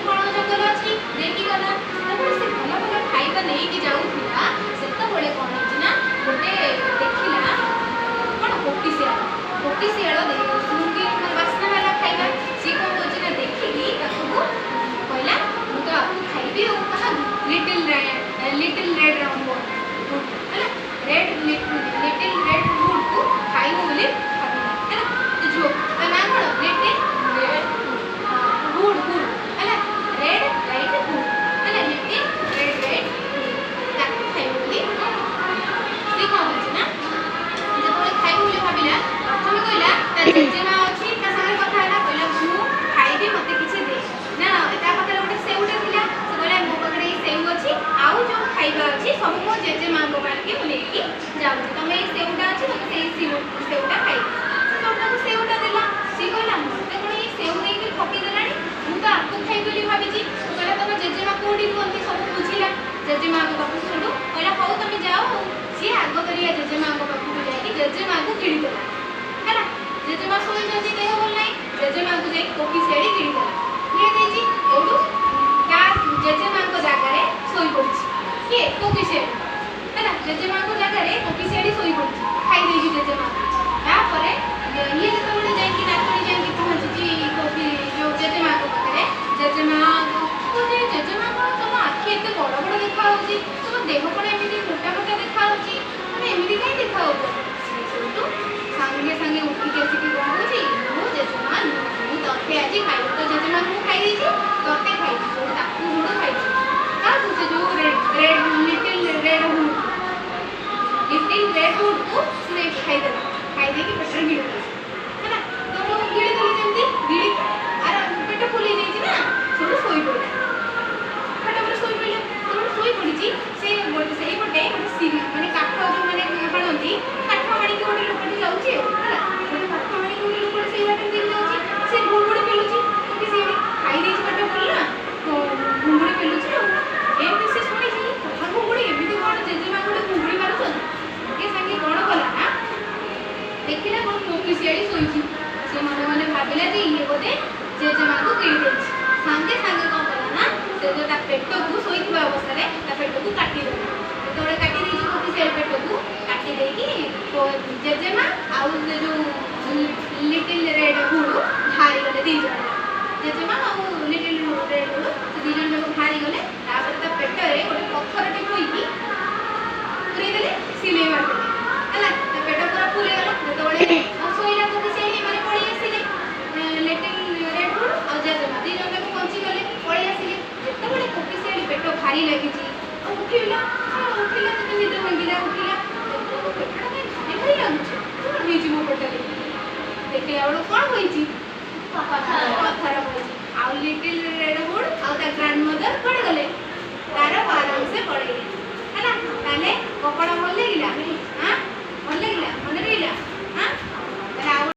बण जंगल अच्छी देखी गला से भल भल खाଇବା नहीं जाऊला से कौन है गोटे देखला कौन कोकी शियाल सुंगी बास्ना वाला खाଇବା सी कौन कौन देखिकी कहला मुझे आपको खाइबी लिटिल रेड राउंड फूड है लिटिल रेड फूड को खाइबू बोली भाविला है तो जो ना कौन लिटिल फूड है रेड राइट फूड है लिटिल रेड ताको खाइबू बोली सी कौन होची ना जब खाइबू बोली भाविला प्रथम कहला ता जेजेमा अछि ता संगे कथा हला कहला मु खाइबी मते किछि दे ना ता पाखरे गोटे सेउटे थिला से कहला मो पाखरे सेउ अछि आउ जो खाइबा अछि सब मो जेजेमा को बारके लेकी जाउ तमे सेउटा अछि मते सेउटा खाइ सेउटा को सेउटा देला सी कहला मते कोन सेउ देई के ठकी देलानी मु तो आपको खाइ बोली भाबी छी कहला तमे जेजेमा कोडी कोंती सब बुझिला जेजेमा को बापू छोडू कहला हौ तमे जाओ सी आगो करिया जेजेमा को बापू जाई जेजेमा को किडी देला हैला जेजेमा सोई जदी देह बोल नाही जेजेमा को जाई कोकी सेडी किडी देला ये देजी ओडू का जेजेमा को जागा रे सोई पड़छि के कोकी सेडी हैला जेजेमा को जागा रे कोकी सेडी सोई पड़छि खाई देजी जेजेमा तापरे ये जतो बडे जाई कि नातनी जाई कि पहुंची कोकी जो जेजेमा को पाखरे जेजेमा को जे जेजेमा को तम आखि एते बड़ बड़ देखा होची तम देह कोन एमिति मोटा मोटा देखा होची माने एमिति काई देखा होतो सेटू संगे संगे उठी के सिकी कहूची मु जेजेमा मु तते आज खाइ तो जेजेमा मु खाइ देची तते खाइ तो ताकू हुडू खाइ ता से जो रेड लिटिल रेड फूड को से खाइ दे कि पेट गिळ है ना तो मु गिळ देली जेंती गिळ आर पेट फुली जाई ना सब सोई पड़े पेट पर सोई पड़े तो सोई पड़ी से गोटे से गोटे माने काठ जो माने बनती काठ माणी के गोटे लोकटी जाउची हैला गोटे काठ माणी के गोटे लोकटी से बाटे दिन जाउची से गुंगुड़ी पेलुची कि से खाइ देची पेट फुल ना तो गुंगुड़ी पेलुची ए से सुनी छी कथा गुंगुड़ी एमिति कोन जेजेमा गोटे गुंगुड़ी मारुछन के संगे कोन कला ना देखिला कोन कोकी सियाड़ी सोईची से मने मने भाबिला जे ये बोते जेजेमा को किडी देची संगे संगे कोन कला ना से जो ता पेट को सोईथिबा अवस्था रे ता पेट को काटी दे तोरे काटी देची कोकी सियाड़ी पेट को काटी देकी तो जेजेमा आउ जो लिटिल रेड फूड हारी गले दी जण जेजेमा आउ लिटिल रेड फूड से दी जण को हारी गले तापर ता पेट रे गोटे पत्थर टे कोइकी पुरी देले सिले मार देले हला ता पेट पूरा फुली गला तोड़े सोईला को सियाड़ी माने पड़ी आसीले लिटिल रेड फूड आ जेजेमा दी जण को पहुंची गले पड़ी आसीले जते बडे कोकी सियाड़ी पेट भारी लागी छी उठिला तो निद्र भांगिला उठिला पेटटा भारी भारी लागुछ कोन होई छी मो पेटले देखे आवडो कोन होई छी पत्थर होई छी आ लिटिल रेड फूड आ ता ग्रैंडमदर पड़ गले तार आराम से पड़ गले हैला ताले कपड़ा मन लागिला हां मन लागिला मन रहिला